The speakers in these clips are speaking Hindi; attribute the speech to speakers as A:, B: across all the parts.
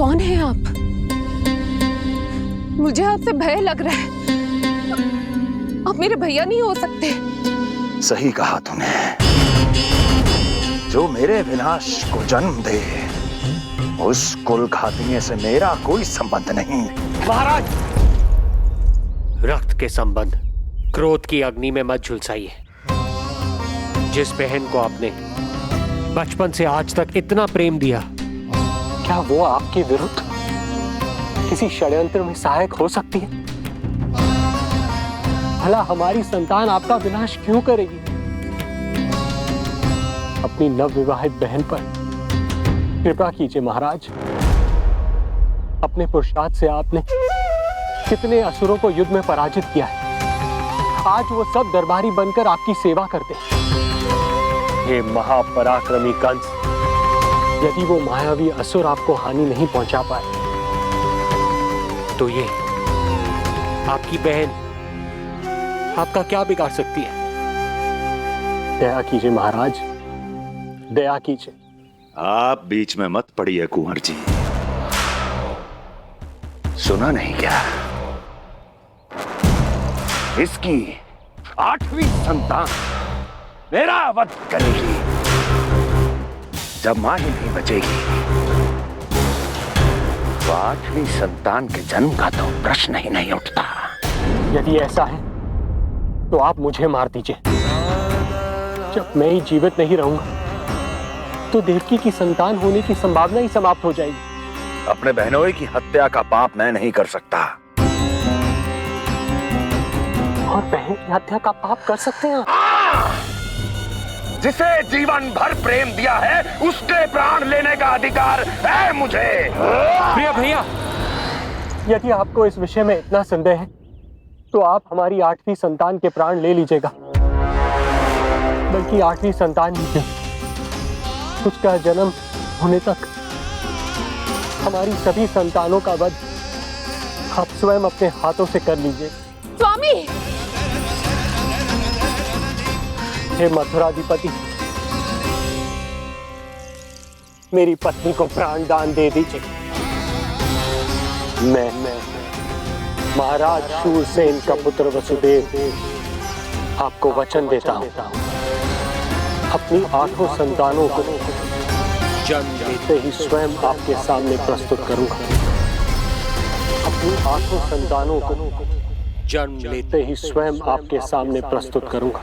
A: कौन है आप? मुझे आपसे भय लग रहा है। आप मेरे भैया नहीं हो सकते।
B: सही कहा तूने। जो मेरे विनाश को जन्म दे, उस कुल घातिनी से मेरा कोई संबंध नहीं।
C: महाराज, रक्त के संबंध क्रोध की अग्नि में मत झुलसाइए। जिस बहन को आपने बचपन से आज तक इतना प्रेम दिया, क्या वो आपके विरुद्ध किसी षड्यंत्र में सहायक हो सकती है? भला हमारी संतान आपका विनाश क्यों करेगी? अपनी नवविवाहित बहन पर कृपा कीजिए महाराज। अपने पुरुषार्थ से आपने कितने असुरों को युद्ध में पराजित किया है। आज वो सब दरबारी बनकर आपकी सेवा करते हैं। ये महापराक्रमी कंस, यदि वो मायावी असुर आपको हानि नहीं पहुंचा पाए, तो ये आपकी बहन आपका क्या बिगाड़ सकती है? दया कीजिए महाराज, दया कीजिए।
B: आप बीच में मत पड़िए कुंवर जी। सुना नहीं क्या? इसकी 8वीं संतान मेरा वध करेगी। जब मां ही नहीं बचेगी, तो 8वीं संतान के जन्म का तो प्रश्न ही नहीं उठता।
C: यदि ऐसा है तो आप मुझे मार दीजिए। जब मैं ही जीवित नहीं रहूंगा, तो देवकी की संतान होने की संभावना ही समाप्त हो जाएगी।
B: अपने बहनोई की हत्या का पाप मैं नहीं कर सकता।
C: और बहन की हत्या का पाप कर सकते हैं?
B: जिसे जीवन भर प्रेम दिया है, उसके प्राण लेने का अधिकार है मुझे।
C: प्रिय भैया, यदि आपको इस विषय में इतना संदेह है, तो आप हमारी 8वीं संतान के प्राण ले लीजिएगा। बल्कि 8वीं संतान ही क्यों, उसका जन्म होने तक हमारी सभी संतानों का वध आप स्वयं अपने हाथों से कर लीजिए।
A: स्वामी!
C: हे मथुराधिपति, मेरी पत्नी को प्राण दान दे दीजिए। मैं महाराज शूरसेन का पुत्र वसुदेव आपको वचन देता हूं, अपनी 8 संतानों को जन्म देते ही स्वयं आपके सामने प्रस्तुत करूंगा। अपनी 8 संतानों को जन्म लेते ही स्वयं आपके सामने प्रस्तुत करूंगा।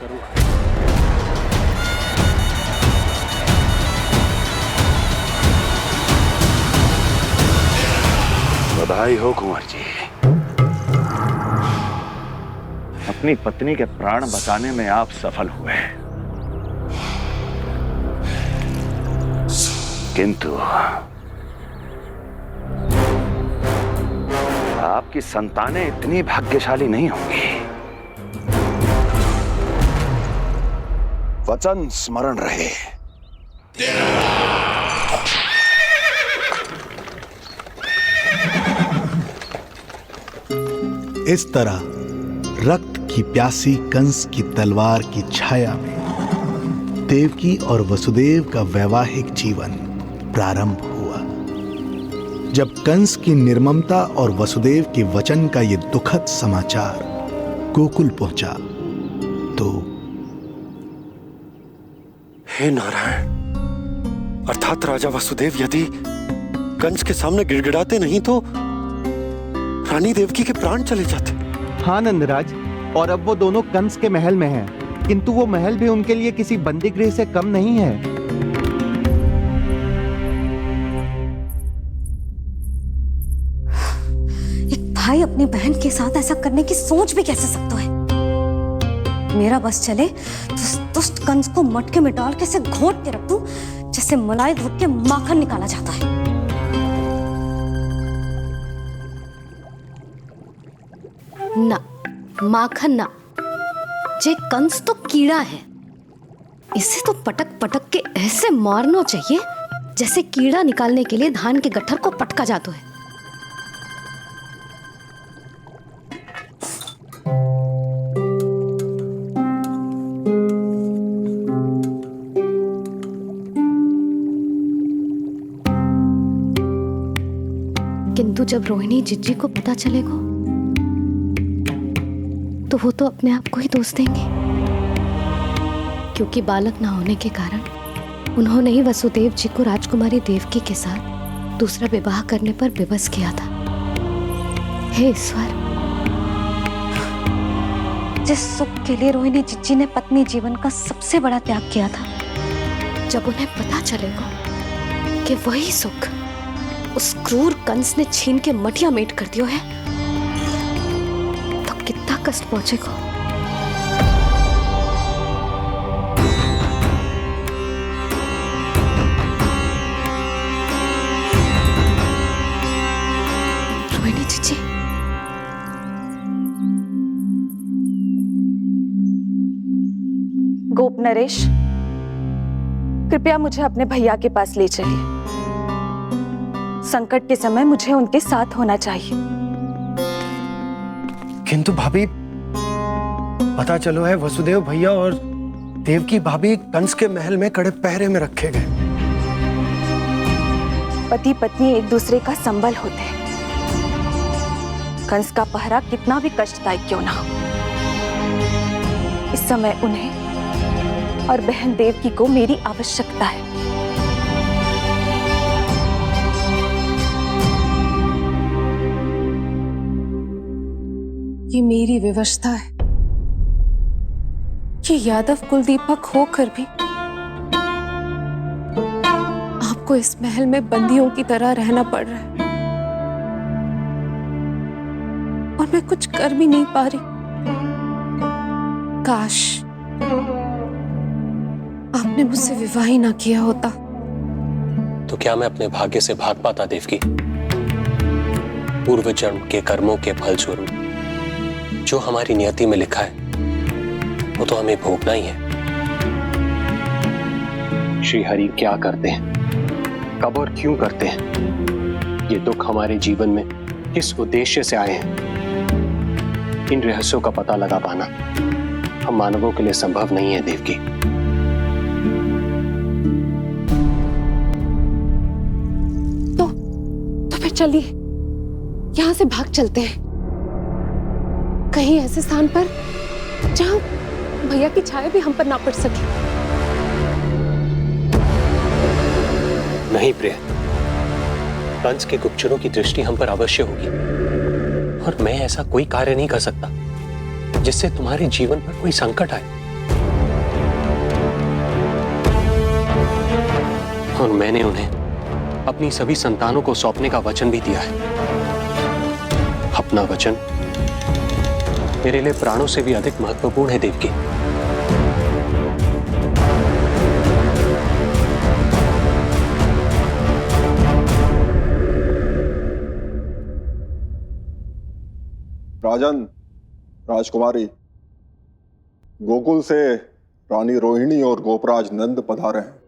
B: बधाई हो कुंवर जी। अपनी पत्नी के प्राण बचाने में आप सफल हुए, किंतु आपकी संतानें इतनी भाग्यशाली नहीं होंगी। वचन स्मरण रहे।
D: इस तरह रक्त की प्यासी कंस की तलवार की छाया में देवकी और वसुदेव का वैवाहिक जीवन प्रारंभ हुआ। जब कंस की निर्ममता और वसुदेव के वचन का ये दुखद समाचार गोकुल पहुंचा, तो
E: हे नारायण, अर्थात राजा वसुदेव यदि कंस के सामने गिड़गिड़ाते नहीं तो रानी देवकी के प्राण चले जाते।
F: हाँ नंदराज, और अब वो दोनों कंस के महल में हैं, किंतु वो महल भी उनके लिए किसी बंदी गृह से कम नहीं है।
G: एक भाई अपनी बहन के साथ ऐसा करने की सोच भी कैसे सकता है? मेरा बस चले तो उस दुष्ट कंस को मटके में डाल के इसे घोट के रख दूं, जैसे मलाई घोट के माखन निकाला जाता है। ना, माखन ना, जे कंस तो कीड़ा है। इसे तो पटक पटक के ऐसे मारना चाहिए जैसे कीड़ा निकालने के लिए धान के गट्ठर को पटका जाता है। किंतु जब रोहिणी जिज्जी को पता चलेगा तो वो तो अपने आप को ही दोष देंगे, क्योंकि बालक ना होने के कारण उन्होंने ही वसुदेव जी को राजकुमारी देवकी के साथ दूसरा विवाह करने पर विवश किया था। हे ईश्वर, जिस सुख के लिए रोहिणी जिज्जी ने पत्नी जीवन का सबसे बड़ा त्याग किया था, जब उन्हें पता चलेगा कि वही सुख उस क्रूर कंस ने छीन के मटिया मेट कर दिया है, तो कितना कष्ट पहुंचेगा। रोहिणी जीजी,
A: गोप नरेश, कृपया मुझे अपने भैया के पास ले चलिए। संकट के समय मुझे उनके साथ होना चाहिए।
E: किंतु भाभी, पता चलो है वसुदेव भैया और देवकी भाभी कंस के महल में कड़े पहरे में रखे गए।
A: पति पत्नी एक दूसरे का संबल होते हैं। कंस का पहरा कितना भी कष्टदायक क्यों ना हो, इस समय उन्हें और बहन देवकी को मेरी आवश्यकता है। ये मेरी विवशता है। ये यादव कुलदीपक होकर भी आपको इस महल में बंदियों की तरह रहना पड़ रहा है, और मैं कुछ कर भी नहीं पा रही। काश आपने मुझसे विवाह ही ना किया होता।
C: तो क्या मैं अपने भाग्य से भाग पाता देवकी? पूर्व जन्म के कर्मों के फलस्वरूप जो हमारी नियति में लिखा है वो तो हमें भोगना ही है। श्री हरि क्या करते हैं, कब और क्यों करते हैं, ये दुख हमारे जीवन में किस उद्देश्य से आए हैं, इन रहस्यों का पता लगा पाना हम मानवों के लिए संभव नहीं है देवकी।
A: तो फिर चलिए यहां से भाग चलते हैं, कहीं ऐसे स्थान पर जहां भैया की छाया भी हम पर ना पड़ सके।
C: नहीं प्रिय, कंस के गुप्तचरों की दृष्टि हम पर अवश्य होगी, और मैं ऐसा कोई कार्य नहीं कर सकता जिससे तुम्हारे जीवन पर कोई संकट आए। और मैंने उन्हें अपनी सभी संतानों को सौंपने का वचन भी दिया है। अपना वचन मेरे लिए प्राणों से भी अधिक महत्वपूर्ण है देवकी।
H: राजन, राजकुमारी, गोकुल से रानी रोहिणी और गोपराज नंद पधारे हैं।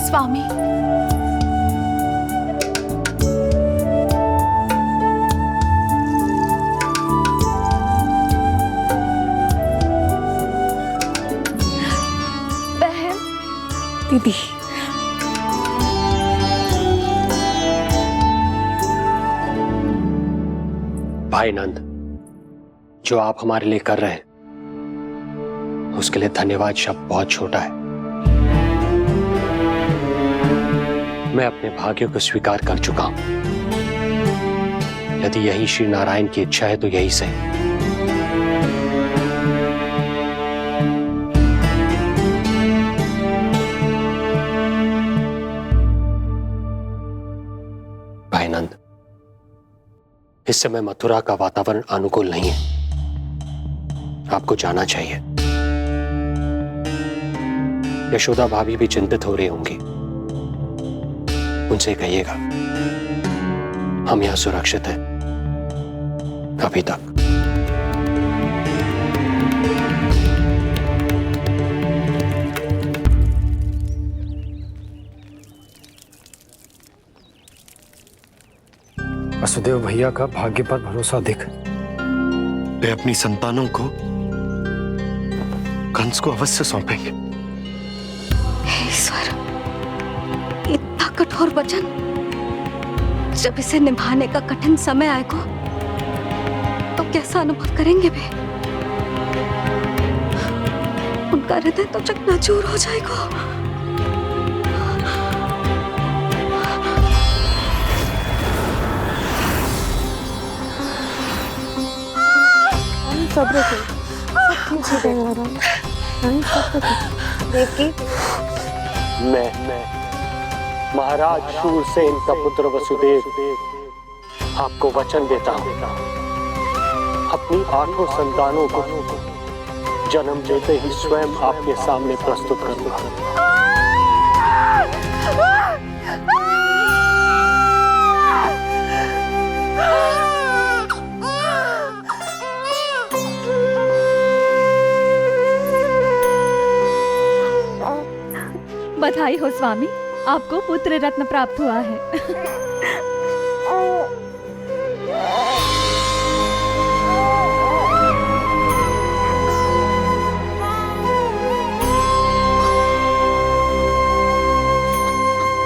A: स्वामी, बहन, दीदी,
C: भाई नंद, जो आप हमारे लिए कर रहे हैं उसके लिए धन्यवाद शब्द बहुत छोटा है। मैं अपने भाग्य को स्वीकार कर चुका हूं। यदि यही श्री नारायण की इच्छा है तो यही सही। भाई नंद, इस समय मथुरा का वातावरण अनुकूल नहीं है, आपको जाना चाहिए। यशोदा भाभी भी चिंतित हो रही होंगी, उनसे कहिएगा हम यहां सुरक्षित हैं अभी तक।
E: वसुदेव भैया का भाग्य पर भरोसा अधिक है। वे अपनी संतानों को कंस को अवश्य सौंपेंगे।
G: ईश्वर, इतना कठोर वचन, जब इसे निभाने का कठिन समय आएगा तो कैसा अनुभव करेंगे वे? उनका हृदय तो चकनाचूर हो जाएगा।
A: सब्र से सब ठीक हो जाएगा। देवकी,
C: मैं महाराज शूरसेन का पुत्र वसुदेव आपको वचन देता हूँ, अपनी 8 संतानों को जन्म देते ही स्वयं आपके सामने प्रस्तुत करूंगा।
I: बधाई हो स्वामी, आपको पुत्र रत्न प्राप्त हुआ है।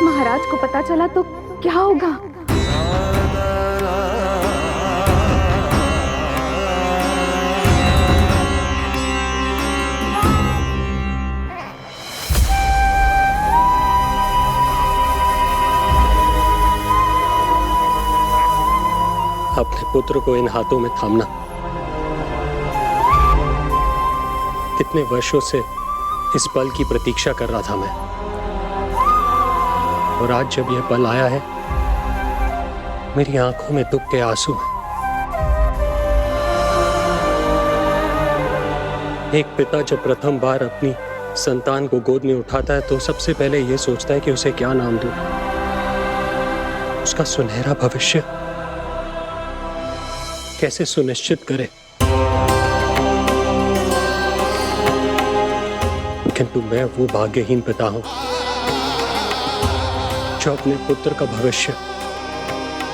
I: महाराज को पता चला तो क्या होगा?
C: अपने पुत्र को इन हाथों में थामना। कितने वर्षों से इस पल की प्रतीक्षा कर रहा था मैं, और आज जब यह पल आया है, मेरी आंखों में दुख के आंसू हैं। एक पिता जब प्रथम बार अपनी संतान को गोद में उठाता है तो सबसे पहले यह सोचता है कि उसे क्या नाम दूं, उसका सुनहरा भविष्य कैसे सुनिश्चित करे। किंतु मैं वो भाग्यहीन पिता हूं जो अपने पुत्र का भविष्य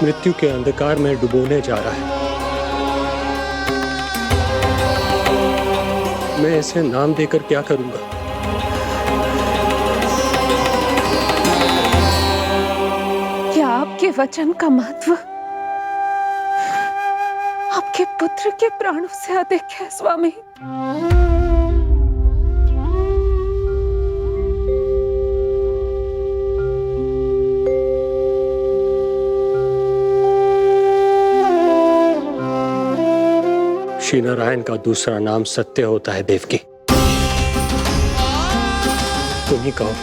C: मृत्यु के अंधकार में डुबोने जा रहा है। मैं इसे नाम देकर क्या करूंगा?
A: क्या आपके वचन का महत्व आपके पुत्र के प्राणों से अधिक है स्वामी?
C: श्री नारायण का दूसरा नाम सत्य होता है देवकी। तुम ही कहो,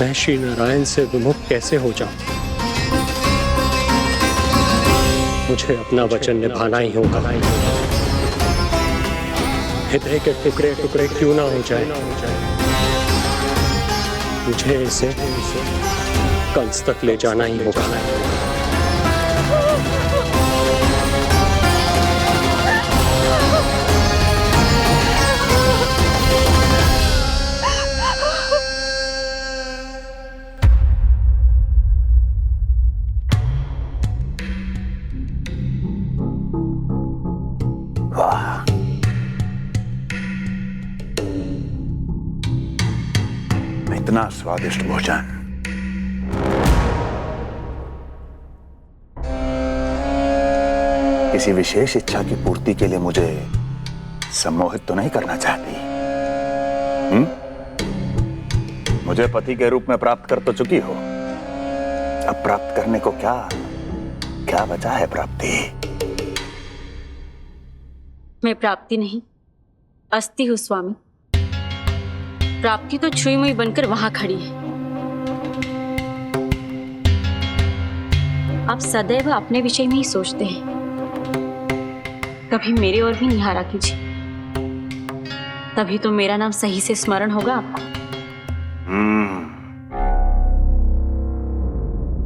C: मैं श्री नारायण से विमुख कैसे हो जाऊं? मुझे अपना वचन निभाना ही होगा। हृदय के टुकड़े टुकड़े क्यों ना हो जाए, मुझे इसे कंस तक ले जाना ही होगा।
B: इतना स्वादिष्ट भोजन किसी विशेष इच्छा की पूर्ति के लिए मुझे सम्मोहित तो नहीं करना चाहती? मुझे पति के रूप में प्राप्त कर तो चुकी हो, अब प्राप्त करने को क्या क्या बचा है? प्राप्ति?
J: मैं प्राप्ति नहीं, अस्थि हूं स्वामी। प्राप्ति तो छुई मुई बनकर वहां खड़ी है। आप सदैव अपने विषय में ही सोचते हैं, कभी मेरे ओर भी निहारा कीजिए, तभी तो मेरा नाम सही से स्मरण होगा आपको।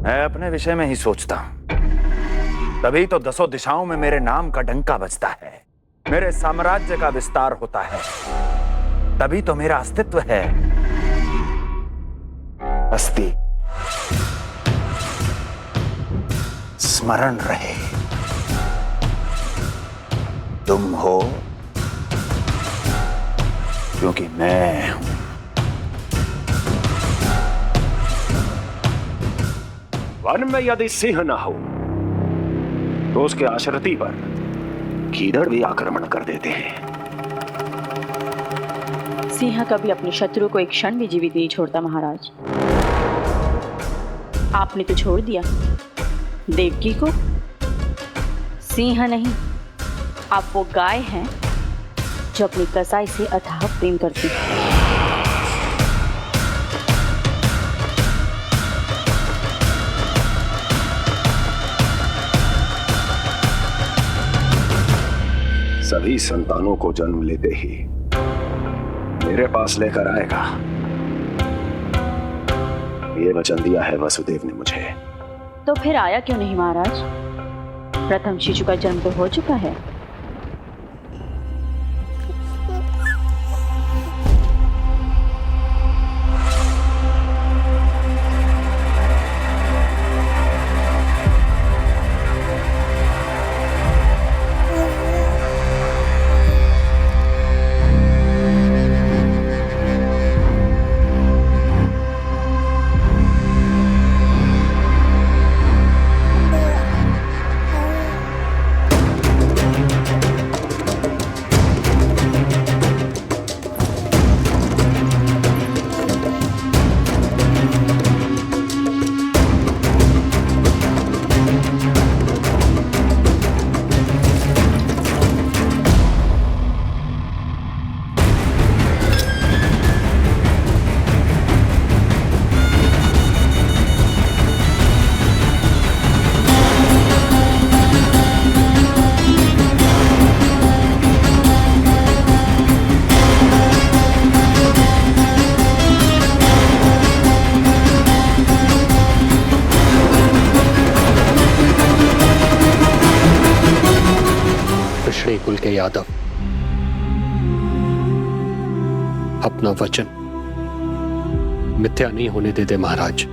B: मैं अपने विषय में ही सोचता हूं, तभी तो 10 दिशाओं में मेरे नाम का डंका बजता है, मेरे साम्राज्य का विस्तार होता है, तभी तो मेरा अस्तित्व है। अस्थि स्मरण रहे, तुम हो क्योंकि मैं हूं।
K: वन में यदि सिंह न हो तो उसके आश्रिति पर गीदड़ भी आक्रमण कर देते हैं।
J: सिंह कभी अपने शत्रु को एक क्षण भी जीवित नहीं छोड़ता महाराज। आपने तो छोड़ दिया देवकी को। सिंह नहीं, आप वो गाय हैं जो अपनी कसाई से अथाह प्रेम करती है।
K: सभी संतानों को जन्म लेते ही मेरे पास लेकर आएगा, ये वचन दिया है वसुदेव ने मुझे।
J: तो फिर आया क्यों नहीं महाराज? प्रथम शिशु का जन्म तो हो चुका है।
C: कुल के यादव अपना वचन मिथ्या नहीं होने देते महाराज।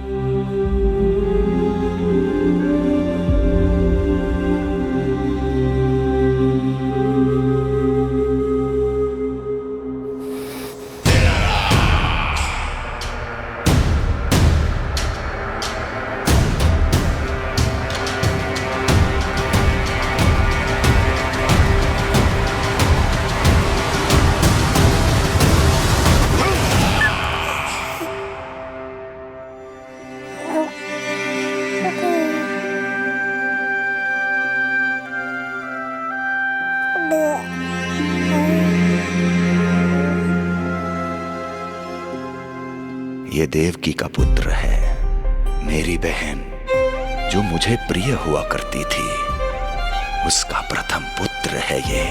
B: ये देवकी का पुत्र है, मेरी बहन जो मुझे प्रिय हुआ करती थी, उसका प्रथम पुत्र है ये,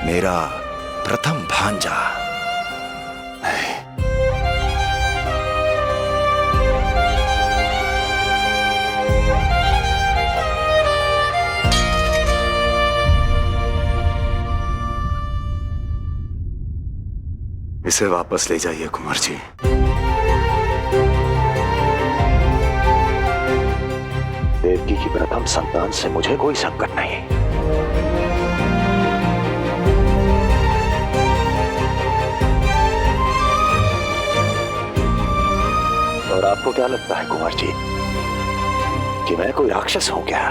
B: मेरा प्रथम भांजा। इसे वापस ले जाइए कुंवर जी।
K: देवकी की प्रथम संतान से मुझे कोई संकट नहीं। और आपको क्या लगता है कुंवर जी कि मैं कोई राक्षस हूं क्या?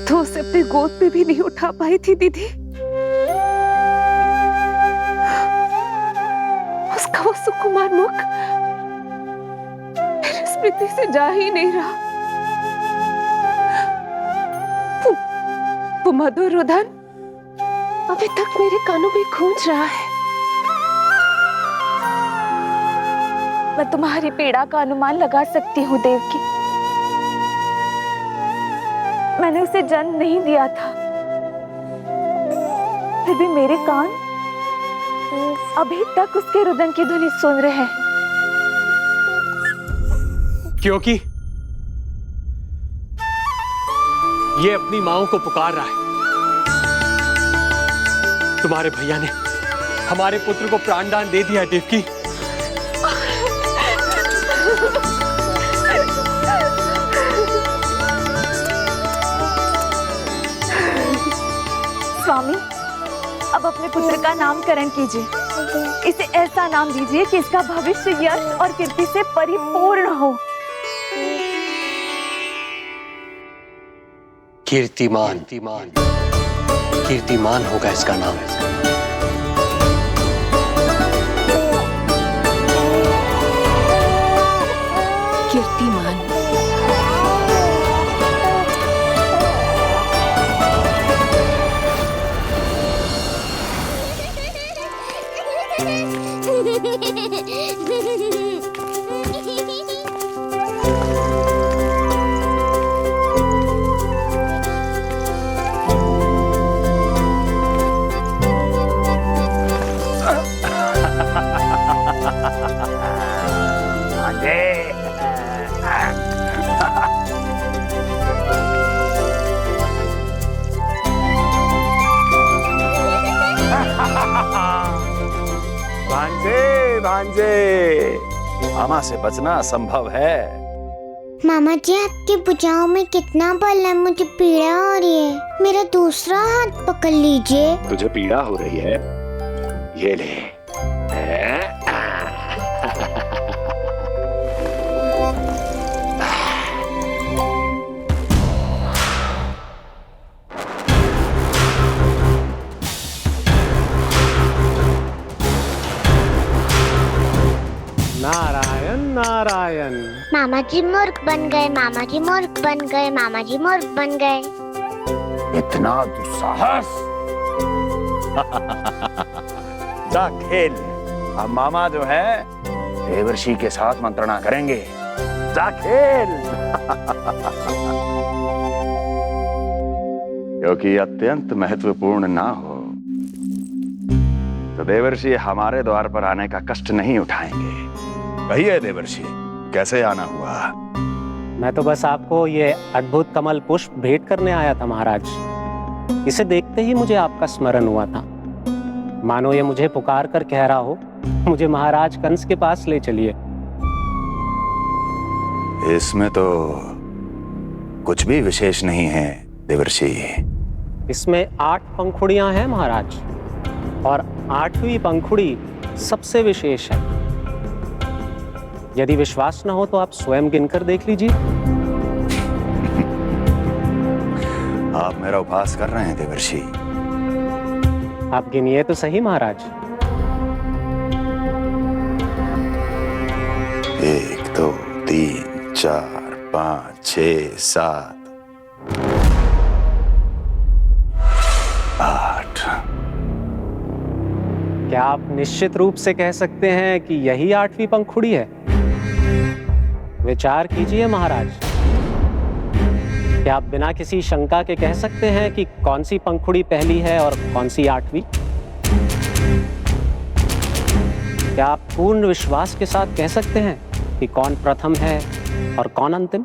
A: तो उसे अपनी गोद पे भी नहीं उठा पाई थी दीदी। उसका वो सुकुमार मुख मेरी स्मृति से जा ही नहीं रहा। वो मधुर रुदन अभी तक मेरे कानों में गूंज रहा है।
I: मैं तुम्हारी पीड़ा का अनुमान लगा सकती हूँ देवकी। मैंने उसे जन्म नहीं दिया था, फिर भी मेरे कान अभी तक उसके रुदन की ध्वनि सुन रहे हैं।
C: क्योंकि ये अपनी माओ को पुकार रहा है। तुम्हारे भैया ने हमारे पुत्र को प्राणदान दे दिया है देवकी।
I: स्वामी, अब अपने पुत्र का नामकरण कीजिए। इसे ऐसा नाम दीजिए कि इसका भविष्य यश और कीर्ति से परिपूर्ण हो।
E: कीर्तिमान कीर्तिमान होगा इसका नाम।
A: कीर्तिमान।
B: भांजे, मामा से बचना असंभव है।
L: मामा जी, आपकी भुजाओं में कितना बल है, मुझे पीड़ा हो रही है। मेरा दूसरा हाथ पकड़ लीजिए।
K: तुझे पीड़ा हो रही है? ये ले।
C: नारायण नारायण।
L: मामा जी मूर्ख बन गए, मामा जी मूर्ख बन गए, मामा जी मूर्ख बन गए।
B: इतना दुस्साहस। जा खेल। अब मामा जो है देवर्षि के साथ मंत्रणा करेंगे। जा खेल। क्योंकि अत्यंत महत्वपूर्ण ना हो तो देवर्षि हमारे द्वार पर आने का कष्ट नहीं उठाएंगे। कहिए देवर्षि, कैसे आना हुआ?
C: मैं तो बस आपको ये अद्भुत कमल पुष्प भेंट करने आया था महाराज। इसे देखते ही मुझे आपका स्मरण हुआ था। मानो ये मुझे पुकार कर कह रहा हो, मुझे महाराज कंस के पास ले चलिए।
B: इसमें तो कुछ भी विशेष नहीं है देवर्षि।
C: इसमें 8 पंखुड़ियां हैं महाराज, और 8वीं पंखुड़ी सबसे विशेष है। यदि विश्वास न हो तो आप स्वयं गिनकर देख लीजिए।
B: आप मेरा उपहास कर रहे हैं देवर्षि।
C: आप गिनिए तो सही महाराज।
B: 1 2 3 4 5 6 7 8।
C: क्या आप निश्चित रूप से कह सकते हैं कि यही 8वीं पंखुड़ी है? विचार कीजिए महाराज। क्या आप बिना किसी शंका के कह सकते हैं कि कौन सी पंखुड़ी पहली है और कौन सी 8वीं? क्या आप पूर्ण विश्वास के साथ कह सकते हैं कि कौन प्रथम है और कौन अंतिम?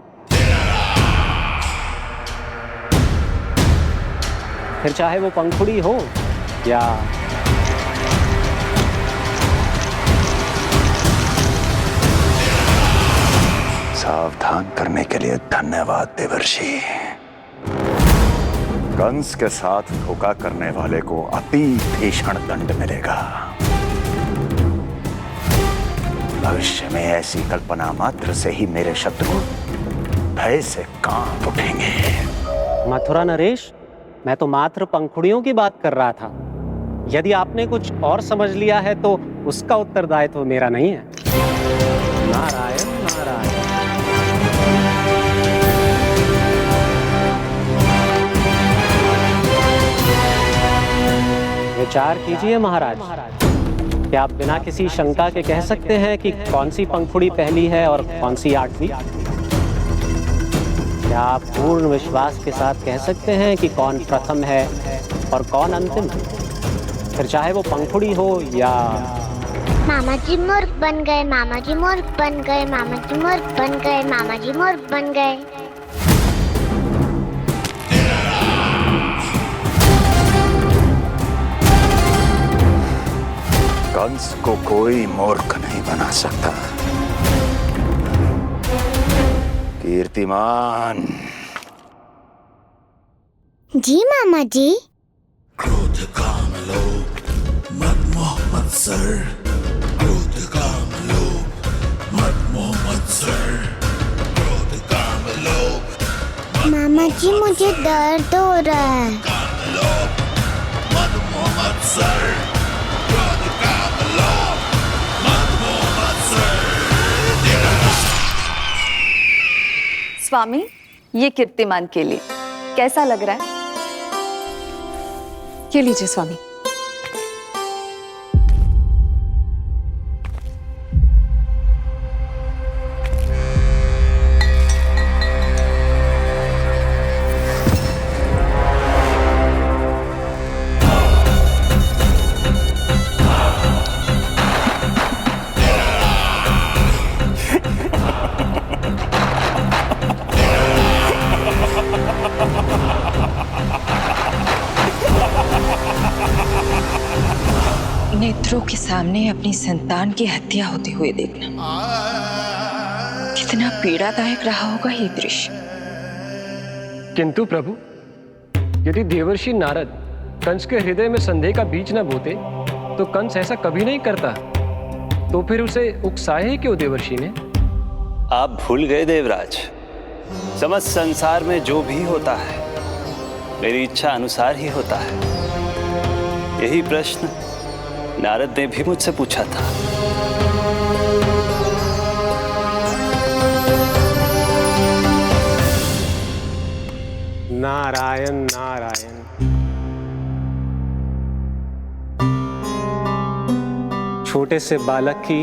C: फिर चाहे वो पंखुड़ी हो या
B: सावधान करने के लिए धन्यवाद देवर्षि। कंस के साथ धोखा करने वाले को अति भीषण दंड मिलेगा। भविष्य में ऐसी कल्पना मात्र से ही मेरे शत्रु भय से कांप उठेंगे।
C: मथुरा नरेश, मैं तो मात्र पंखुड़ियों की बात कर रहा था। यदि आपने कुछ और समझ लिया है तो उसका उत्तरदायित्व मेरा नहीं है। नारायण नारायण। विचार कीजिए महाराज। क्या आप बिना किसी शंका के कह सकते हैं कि कौन सी पंखुड़ी पहली है और कौन सी आठवीं? क्या आप पूर्ण विश्वास के साथ कह सकते हैं कि कौन प्रथम है और कौन अंतिम? फिर चाहे वो पंखुड़ी हो या...
L: मामा जी मोर बन गए, मामा जी मोर बन गए, मामा जी मोर बन गए, मामा जी मोर बन गए।
B: कंस को कोई मूर्ख नहीं बना सकता। कीर्तिमान।
L: जी मामा जी।
D: क्रोध काम लोभ मद मोह मत्सर, क्रोध काम लोभ मद मोह मत्सर, क्रोध काम लोभ।
L: मामा जी मुझे दर्द हो रहा है।
D: काम लोभ मद मोह मत्सर, क्रोध काम लोभ मद मोह मत्सर।
I: स्वामी, ये कीर्तिमान के लिए कैसा लग रहा है?
A: ये लीजिए स्वामी।
M: नेत्रों के सामने अपनी संतान की हत्या होते हुए देखना कितना पीड़ादायक रहा होगा ये दृश्य।
C: किंतु प्रभु, यदि देवर्षि नारद कंस के हृदय में संदेह का बीज न बोते तो कंस ऐसा कभी नहीं करता। तो फिर उसे उकसाए ही क्यों देवर्षि ने?
N: आप भूल गए देवराज, समस्त संसार में जो भी होता है मेरी इच्छा अनुसार ही होता है। यही प्रश्न नारद ने भी मुझसे पूछा था।
C: नारायण नारायण। छोटे से बालक की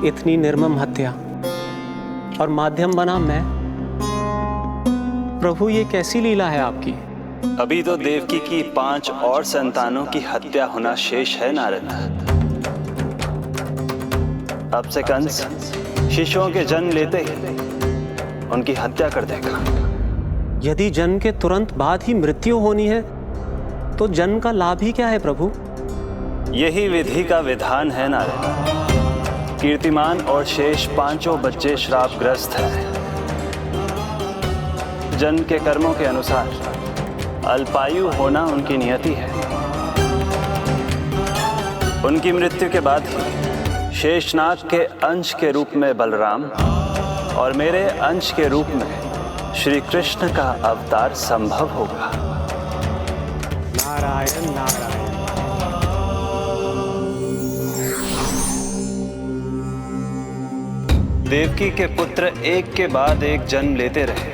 C: इतनी निर्मम हत्या और माध्यम बना मैं। प्रभु, ये कैसी लीला है आपकी?
N: अभी तो देवकी की 5 और संतानों की हत्या होना शेष है नारद। अब से कंस शिशुओं के जन्म लेते ही उनकी हत्या कर देगा।
C: यदि जन्म के तुरंत बाद ही मृत्यु होनी है तो जन्म का लाभ ही क्या है प्रभु?
N: यही विधि का विधान है नारद। कीर्तिमान और शेष 5 बच्चे श्रापग्रस्त हैं। जन्म के कर्मों के अनुसार अल्पायु होना उनकी नियति है। उनकी मृत्यु के बाद ही शेषनाग के अंश के रूप में बलराम और मेरे अंश के रूप में श्री कृष्ण का अवतार संभव होगा।
C: नारायण नारायण।
N: देवकी के पुत्र एक के बाद एक जन्म लेते रहे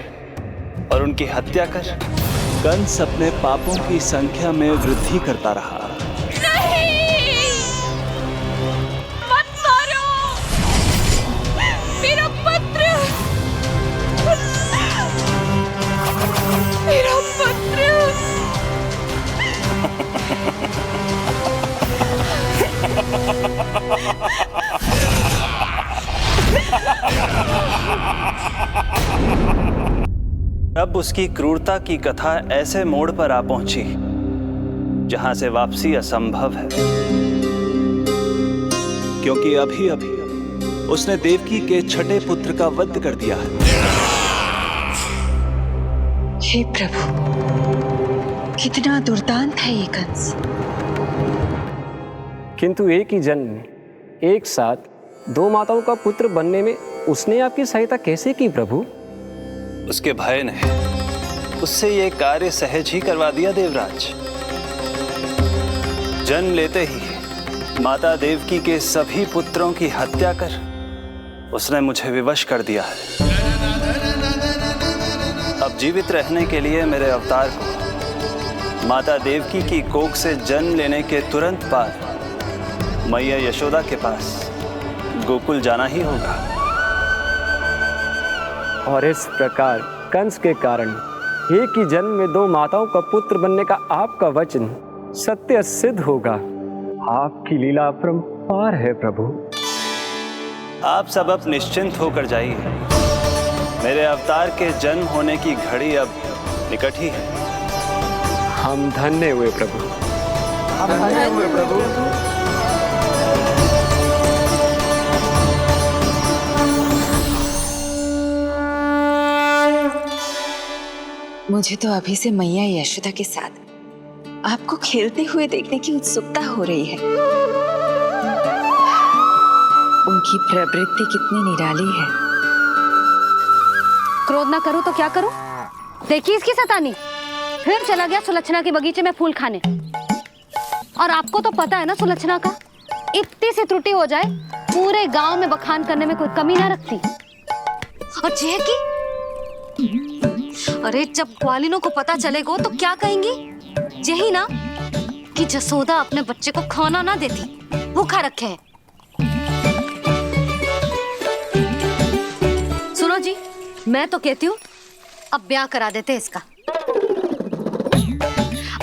N: और उनकी हत्या कर कंस अपने पापों की संख्या में वृद्धि करता रहा।
M: नहीं! मत मारो! मेरा पुत्र! मेरा पुत्र!
N: अब उसकी क्रूरता की कथा ऐसे मोड़ पर आ पहुंची जहां से वापसी असंभव है, क्योंकि अभी अभी उसने देवकी के छठे पुत्र का वध कर दिया है।
M: हे प्रभु, कितना दुर्दांत है ये कंस।
C: किंतु एक ही जन्म में एक साथ 2 माताओं का पुत्र बनने में उसने आपकी सहायता कैसे की प्रभु?
N: उसके भय ने उससे ये कार्य सहज ही करवा दिया देवराज। जन्म लेते ही माता देवकी के सभी पुत्रों की हत्या कर उसने मुझे विवश कर दिया है। अब जीवित रहने के लिए मेरे अवतार को माता देवकी की कोख से जन्म लेने के तुरंत बाद मैया यशोदा के पास गोकुल जाना ही होगा।
C: और इस प्रकार कंस के कारण एक ही जन्म में दो माताओं का पुत्र बनने का आपका वचन सत्य सिद्ध होगा। आपकी लीला अपरंपार है प्रभु।
N: आप सब अब निश्चिंत होकर जाइए। मेरे अवतार के जन्म होने की घड़ी अब निकट ही है।
C: हम धन्य हुए प्रभु। हम धन्य हुए प्रभु।
M: मुझे तो अभी से मैया यशोदा के साथ आपको खेलते हुए देखने की उत्सुकता हो रही है। उनकी प्रवृत्ति कितनी निराली है।
G: क्रोध ना करूं तो क्या करूं? देखिए इसकी सतानी, फिर चला गया सुलक्षणा के बगीचे में फूल खाने। और आपको तो पता है ना सुलक्षणा का, इतनी सी त्रुटि हो जाए पूरे गांव में बखान करने में कोई कमी ना रखती। और जे की अरे जब ग्वालिनों को पता चलेगा तो क्या कहेंगी? यही ना कि जसोदा अपने बच्चे को खाना ना देती, भूखा रखे है। सुनो जी, मैं तो कहती हूँ अब ब्याह करा देते इसका।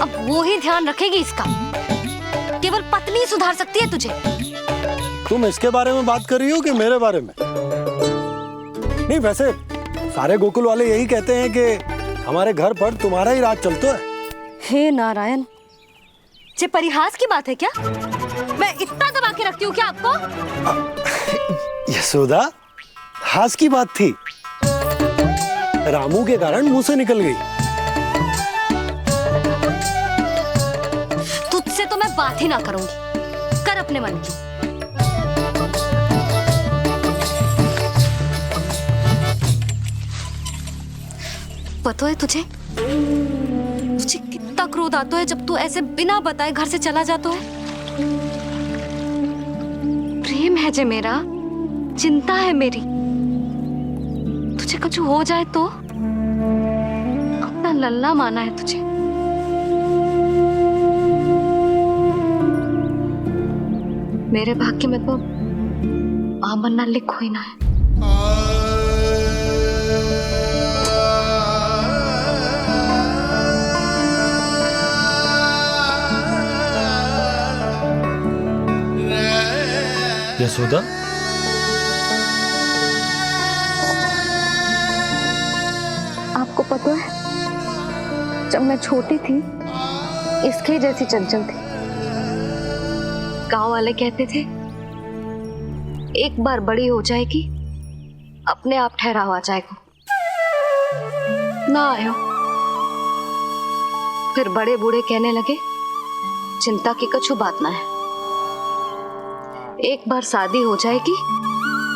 G: अब वो ही ध्यान रखेगी इसका। केवल पत्नी सुधार सकती है तुझे।
E: तुम इसके बारे में बात कर रही हो कि मेरे बारे में? नहीं, वैसे सारे गोकुल वाले यही कहते हैं कि हमारे घर पर तुम्हारा ही राज चलता है।
G: हे नारायण, ये परिहास की बात है क्या? मैं इतना दबा के रखती हूँ क्या आपको?
E: यशोदा, हास की बात थी। रामू के कारण मुंह से निकल गई।
G: तुझसे तो मैं बात ही ना करूंगी। कर अपने मन की। पता है तुझे कितना क्रोध आता है जब तू ऐसे बिना बताए घर से चला जाता है। प्रेम है जे मेरा, चिंता है मेरी। तुझे कुछ हो जाए तो अपना लल्ला माना है तुझे। मेरे भाग्य में तो मां बनना लिखो ही ना है।
E: यशोदा,
G: आपको पता है जब मैं छोटी थी इसके जैसी चंचल थी। गांव वाले कहते थे एक बार बड़ी हो जाएगी अपने आप ठहराव आ जाएगा। ना आयो। फिर बड़े बूढ़े कहने लगे चिंता की कछु बात ना है, एक बार शादी हो जाएगी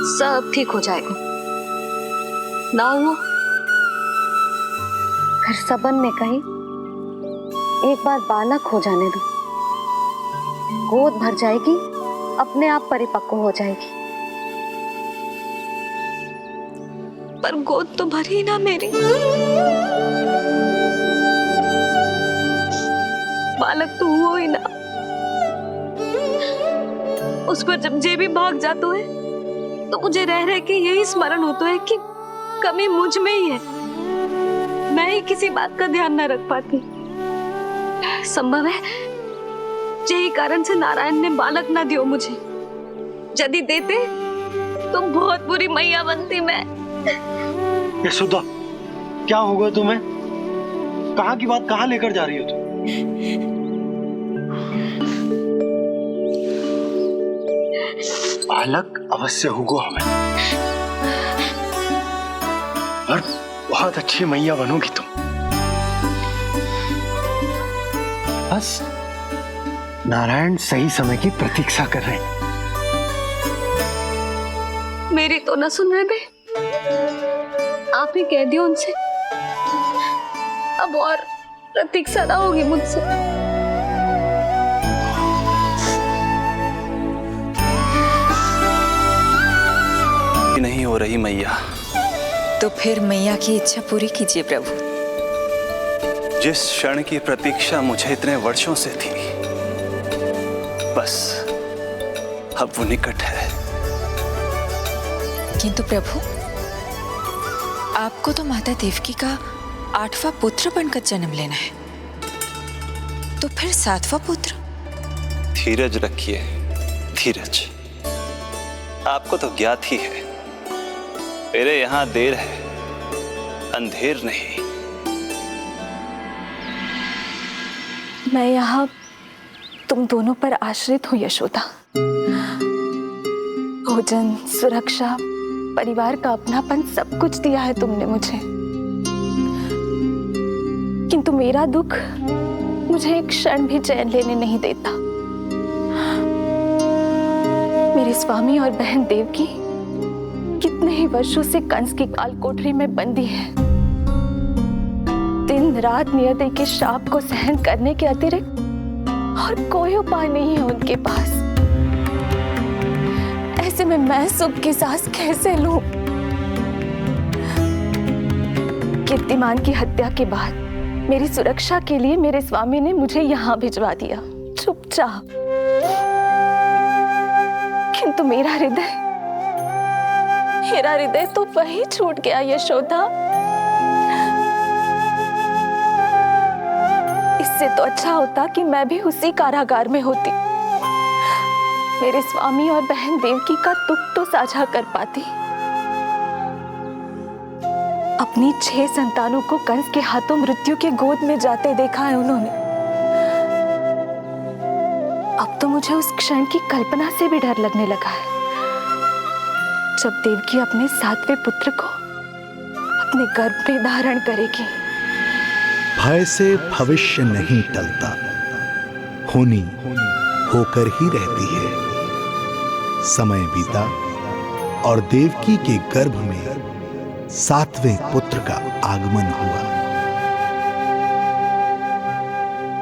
G: सब ठीक हो जाएगा। ना हुआ। फिर सबन ने कही एक बार बालक हो जाने दो, गोद भर जाएगी अपने आप परिपक्व हो जाएगी। पर गोद तो भरी ना मेरी। बालक तो हुआ ही ना। उस पर जब जे भी भाग जाता है तो मुझे रह रह के यही स्मरण होता है कि कमी मुझ में ही है। मैं ही किसी बात का ध्यान न रख पाती। संभव है यही कारण से नारायण ने बालक ना दियो मुझे। यदि देते तो बहुत बुरी मैया बनती मैं।
E: यशोदा, क्या होगा तुम्हें? कहाँ की बात कहाँ लेकर जा रही हो तुम? बालक अवश्य होगा हमें, और बहुत अच्छी मैया बनोगी तुम। बस नारायण सही समय की प्रतीक्षा कर रहे हैं।
G: मेरी तो ना सुन रहे बे। आप ही कह दियो उनसे, अब और प्रतीक्षा ना होगी मुझसे।
N: नहीं हो रही मैया।
M: तो फिर मैया की इच्छा पूरी कीजिए प्रभु।
N: जिस क्षण की प्रतीक्षा मुझे इतने वर्षों से थी, बस अब वो निकट है।
M: किंतु प्रभु, आपको तो माता देवकी का 8वां पुत्र बनकर जन्म लेना है, तो फिर 7वां पुत्र?
N: धीरज रखिए, धीरज। आपको तो ज्ञात ही है, मेरे यहां देर है, अंधेर नहीं।
I: मैं यहाँ तुम दोनों पर आश्रित हूँ यशोदा। भोजन, सुरक्षा, परिवार का अपनापन सब कुछ दिया है तुमने मुझे, किंतु मेरा दुख मुझे एक क्षण भी चैन लेने नहीं देता। मेरे स्वामी और बहन देवकी कितने ही वर्षों से कंस की काल कोठरी में बंदी है। दिन रात नियति के शाप को सहन करने के अतिरिक्त और कोई उपाय नहीं है उनके पास। ऐसे में मैं सुख की सांस कैसे लूं? कीर्तिमान की हत्या के बाद मेरी सुरक्षा के लिए मेरे स्वामी ने मुझे यहाँ भिजवा दिया, चुपचाप। किंतु मेरा हृदय तो वही छूट गया यशोदा। इससे तो अच्छा होता कि मैं भी उसी कारागार में होती, मेरे स्वामी और बहन देवकी का दुख तो साझा कर पाती। अपनी 6 संतानों को कंस के हाथों मृत्यु के गोद में जाते देखा है उन्होंने। अब तो मुझे उस क्षण की कल्पना से भी डर लगने लगा है, जब देवकी अपने 7वें पुत्र को अपने गर्भ में धारण करेगी।
D: भय से भविष्य नहीं टलता, होनी होकर ही रहती है। समय बीता और देवकी के गर्भ में 7वें पुत्र का आगमन हुआ।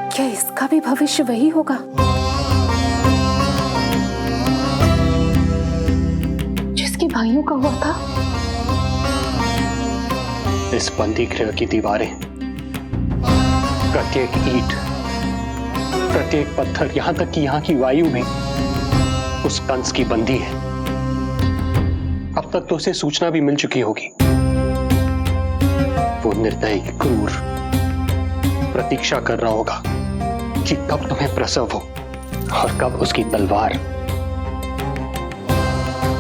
A: क्या इसका भी भविष्य वही होगा जिसके भाइयों का हुआ था?
C: इस बंदी गृह की दीवारें, प्रत्येक ईंट, प्रत्येक पत्थर, यहां तक कि यहां की वायु भी उस कंस की बंदी है। अब तक तो उसे सूचना भी मिल चुकी होगी। वो निर्दयी, क्रूर प्रतीक्षा कर रहा होगा कि कब तुम्हें प्रसव हो और कब उसकी तलवार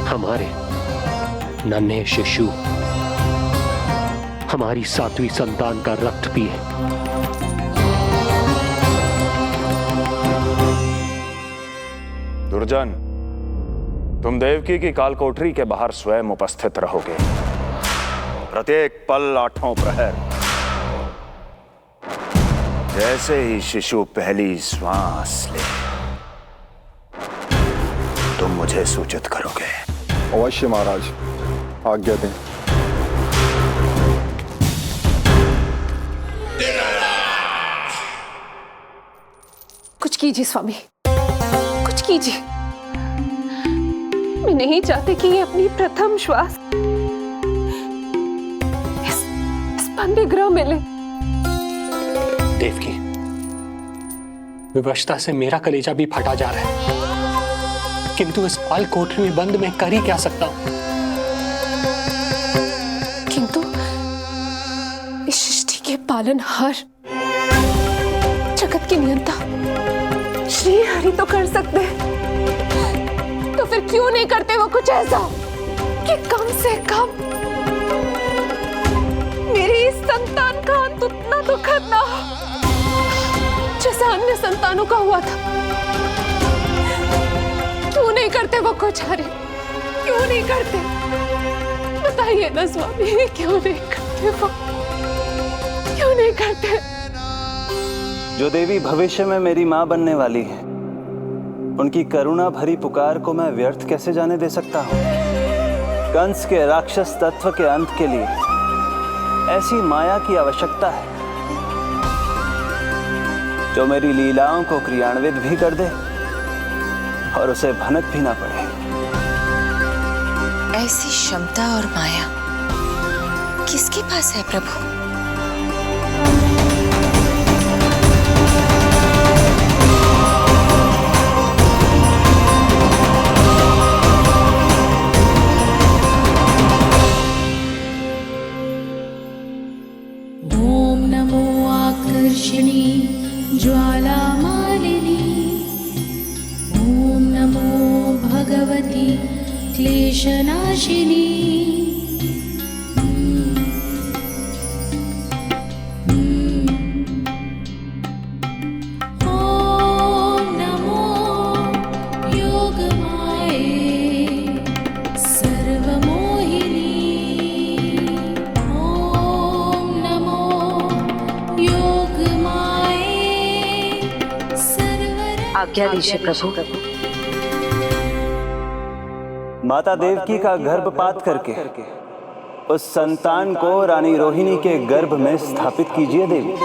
C: हमारे नन्हे शिशु, हमारी 7वीं संतान का रक्त पिए।
K: दुर्जन, तुम देवकी की काल कोठरी के बाहर स्वयं उपस्थित रहोगे, प्रत्येक पल 8वां प्रहर। जैसे ही शिशु पहली श्वास ले, तुम मुझे सूचित करोगे।
H: अवश्य महाराज, आज्ञा दें।
A: कुछ कीजिए स्वामी, कुछ कीजिए। मैं नहीं चाहती कि ये अपनी प्रथम श्वास इस बंदी गृह में ले।
C: देवकी, विवशता से मेरा कलेजा भी फटा जा रहा है, किंतु इस काल कोठरी में बंद मैं कर ही क्या सकता हूं?
A: किंतु इस सृष्टि के पालनहार, जगत के नियंता श्री हरि तो कर सकते हैं, तो फिर क्यों नहीं करते वो कुछ ऐसा कि कम से कम मेरी इस संतान का अंत उतना दुखद ना हो जैसा अन्य संतानों का हुआ था। क्यों नहीं करते वो कुछ? हरे क्यों नहीं करते? बताइए ना स्वामी, क्यों नहीं करते वो? क्यों नहीं करते?
N: जो देवी भविष्य में मेरी मां बनने वाली है, उनकी करुणा भरी पुकार को मैं व्यर्थ कैसे जाने दे सकता हूं? कंस के राक्षस तत्व के अंत के लिए ऐसी माया की आवश्यकता है जो मेरी लीलाओं को क्रियान्वित भी कर दे और उसे भनक भी ना पड़े।
M: ऐसी क्षमता और माया किसके पास है प्रभु?
O: वर्षिणी ज्वालामालिनी ॐ नमो भगवती क्लेशनाशिनी
J: आज्ञा दीजिए प्रभु।
N: माता देवकी का गर्भपात करके उस संतान को रानी रोहिणी के गर्भ में स्थापित कीजिए देवी।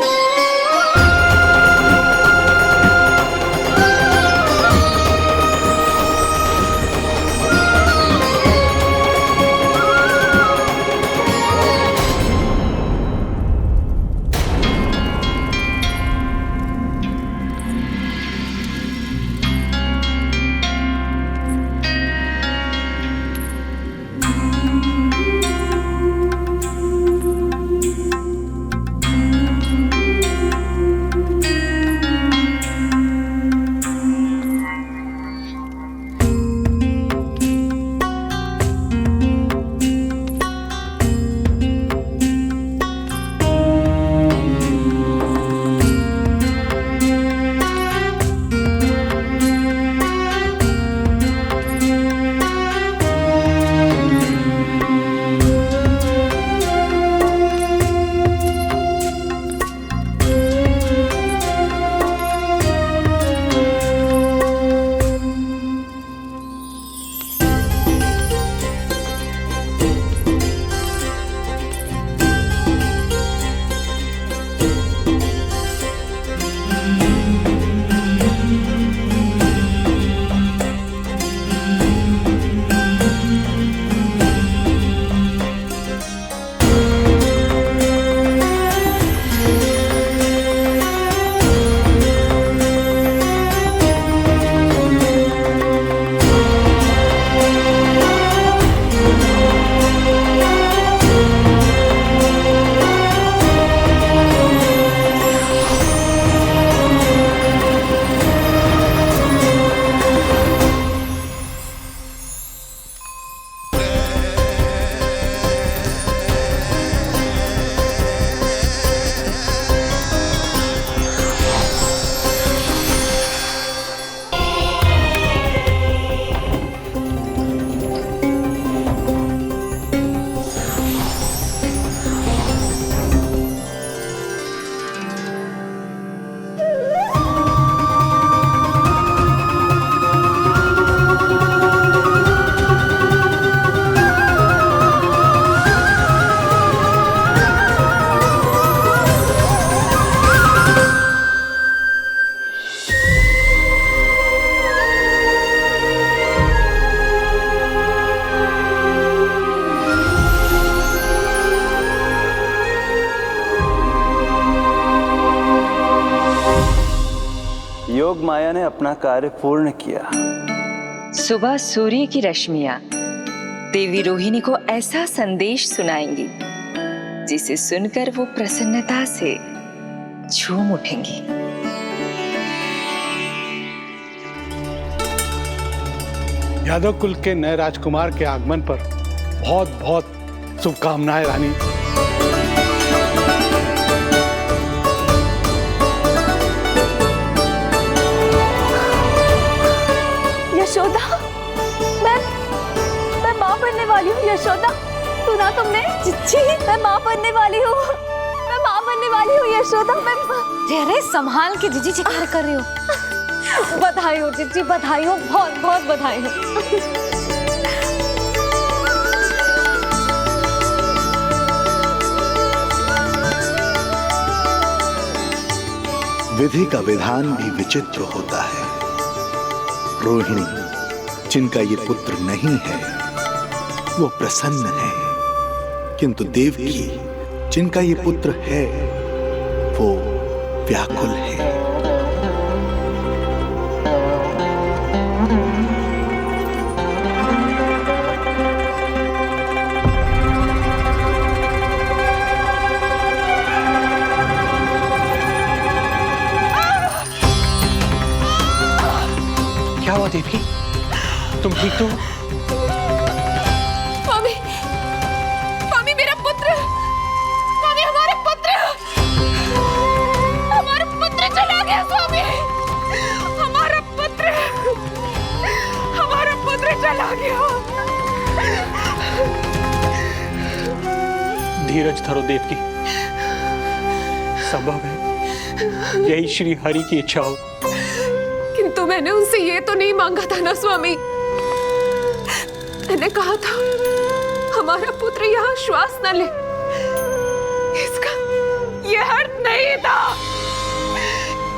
N: योग माया ने अपना कार्य पूर्ण किया।
M: सुबह सूर्य की रश्मियां देवी रोहिणी को ऐसा संदेश सुनाएंगी जिसे सुनकर वो प्रसन्नता से झूम उठेंगी।
D: यादव कुल के नए राजकुमार के आगमन पर बहुत बहुत शुभकामनाएं रानी।
I: यशोदा, मैं माँ बनने वाली हूँ। यशोदा, सुना तुमने? चिच्ची, मैं माँ बनने वाली हूँ। मैं माँ बनने वाली हूँ यशोदा। मैं
G: अरे संभाल के जीजी चिकार कर रही हो।
I: बधाई हो चिच्ची, बधाई हो, बहुत बहुत बधाई हो।
D: विधि का विधान भी विचित्र होता है। रोहिणी, जिनका ये पुत्र नहीं है, वो प्रसन्न है, किंतु देवकी, जिनका ये पुत्र है, वो व्याकुल है।
C: हुआ देवकी? तुम ठीक तो हो?
A: स्वामी, स्वामी मेरा पुत्र, स्वामी हमारा पुत्र चला गया। स्वामी हमारा पुत्र चला गया।
C: धीरज धरो देवकी, संभव है यही श्री हरि की इच्छा हो।
A: किंतु मैंने उनसे ये तो नहीं मांगा था ना स्वामी। मैंने कहा था हमारा पुत्र यहाँ श्वास न ले। इसका ये अर्थ नहीं था।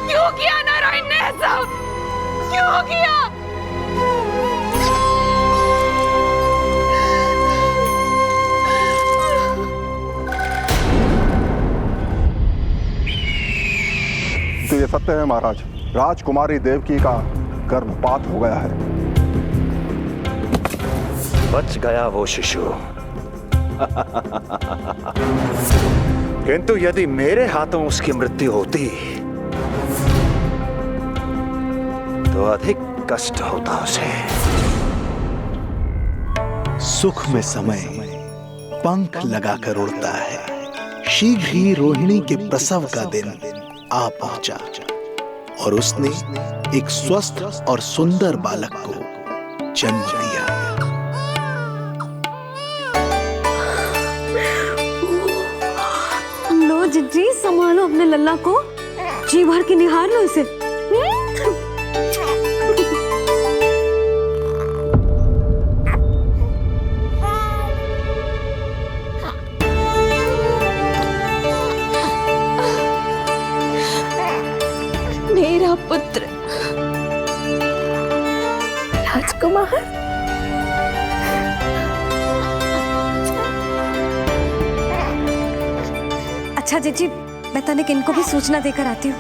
A: क्यों किया नारायण ने ऐसा? क्यों किया?
H: तो ये सत्य है महाराज, राजकुमारी देवकी का गर्भपात हो गया है।
B: बच गया वो शिशु। किंतु यदि मेरे हाथों उसकी मृत्यु होती तो अधिक कष्ट होता उसे।
D: सुख में समय पंख लगाकर उड़ता है। शीघ्र ही रोहिणी के प्रसव का दिन आ पहुंचा और उसने एक स्वस्थ और सुंदर बालक को जन्म दिया।
G: लो जिज्जी, संभालो अपने लल्ला को, जी भर के निहार लो इसे।
I: मेरा पुत्र राजकुमार।
G: अच्छा जीजी, मैं तनिक इनको भी सूचना देकर आती हूँ।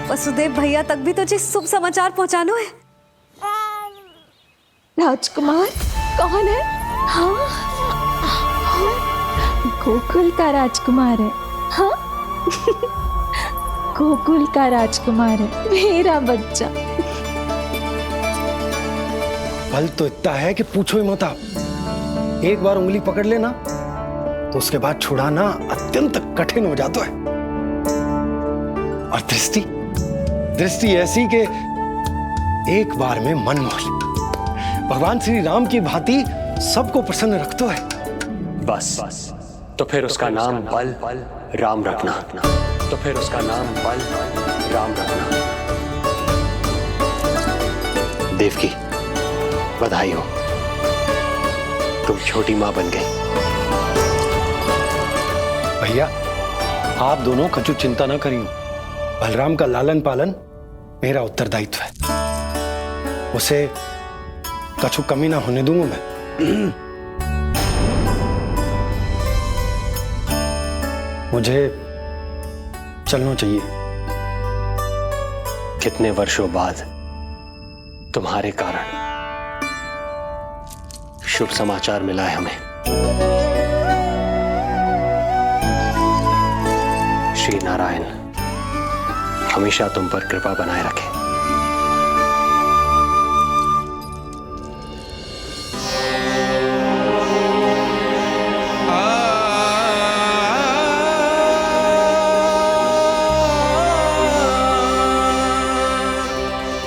G: वसुदेव भैया तक भी तो जी शुभ समाचार पहुंचानो है।
I: राजकुमार कौन है? हाँ, गोकुल का राजकुमार है। हाँ गोकुल का राजकुमार है मेरा बच्चा।
E: बल तो इतना है कि पूछो ही मत आप। एक बार उंगली पकड़ लेना तो उसके बाद छुड़ाना अत्यंत कठिन हो जाता है। और दृष्टि ऐसी कि एक बार में मन मोह ले। भगवान श्री राम की भांति सबको प्रसन्न रखता है।
C: बस तो फिर उसका नाम बल राम रखना। तो फिर उसका नाम बल राम रखना।
P: देवकी, बधाई हो, तुम छोटी मां बन गई।
E: भैया, आप दोनों कछु चिंता न करियो। बलराम का लालन पालन मेरा उत्तरदायित्व है। उसे कछु कमी ना होने दूंगा मैं। मुझे चलना चाहिए।
P: कितने वर्षों बाद तुम्हारे कारण शुभ समाचार मिला है हमें। श्री नारायण हमेशा तुम पर कृपा बनाए रखे।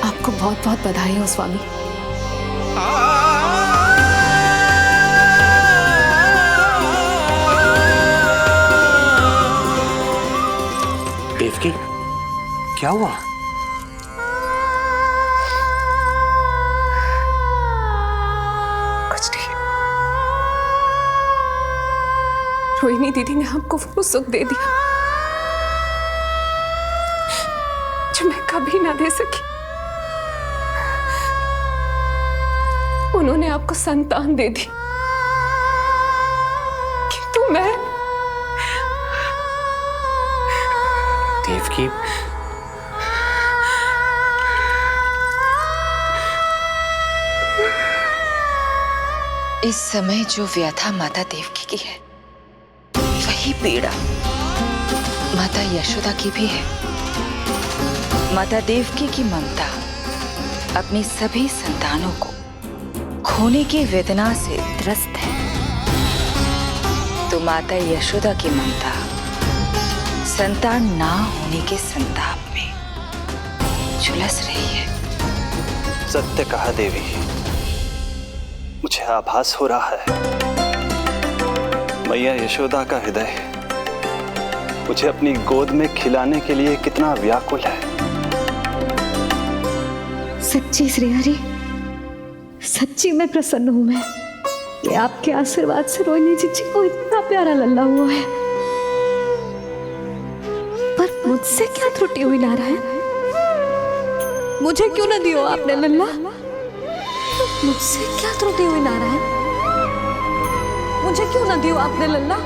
A: आपको बहुत बहुत बधाई हो स्वामी।
P: देवकी, क्या हुआ?
A: कुछ नहीं। रोहिणी दीदी ने हमको वो सुख दे दिया जो मैं कभी ना दे सकी। उन्होंने आपको संतान दे दी, किंतु मैं
P: देवकी,
M: इस समय जो व्यथा माता देवकी की है वही पीड़ा माता यशोदा की भी है। माता देवकी की ममता अपनी सभी संतानों को खोने की वेदना से त्रस्त है, तो माता यशोदा की ममता संतान ना होने के संताप में झुलस रही है।
N: सत्य कहा देवी, मुझे आभास हो रहा है मैया यशोदा का हृदय मुझे अपनी गोद में खिलाने के लिए कितना व्याकुल है।
G: सच्ची श्री हरि, सच्ची में प्रसन्न हूं मैं कि आपके आशीर्वाद से रोहिणी जीजी को इतना प्यारा लल्ला हुआ है। पर मुझसे क्या त्रुटि हुई नारायण? मुझे क्यों न दियो आपने लल्ला? मुझसे क्या त्रुटि हुई नारायण? मुझे क्यों न दियो आपने लल्ला?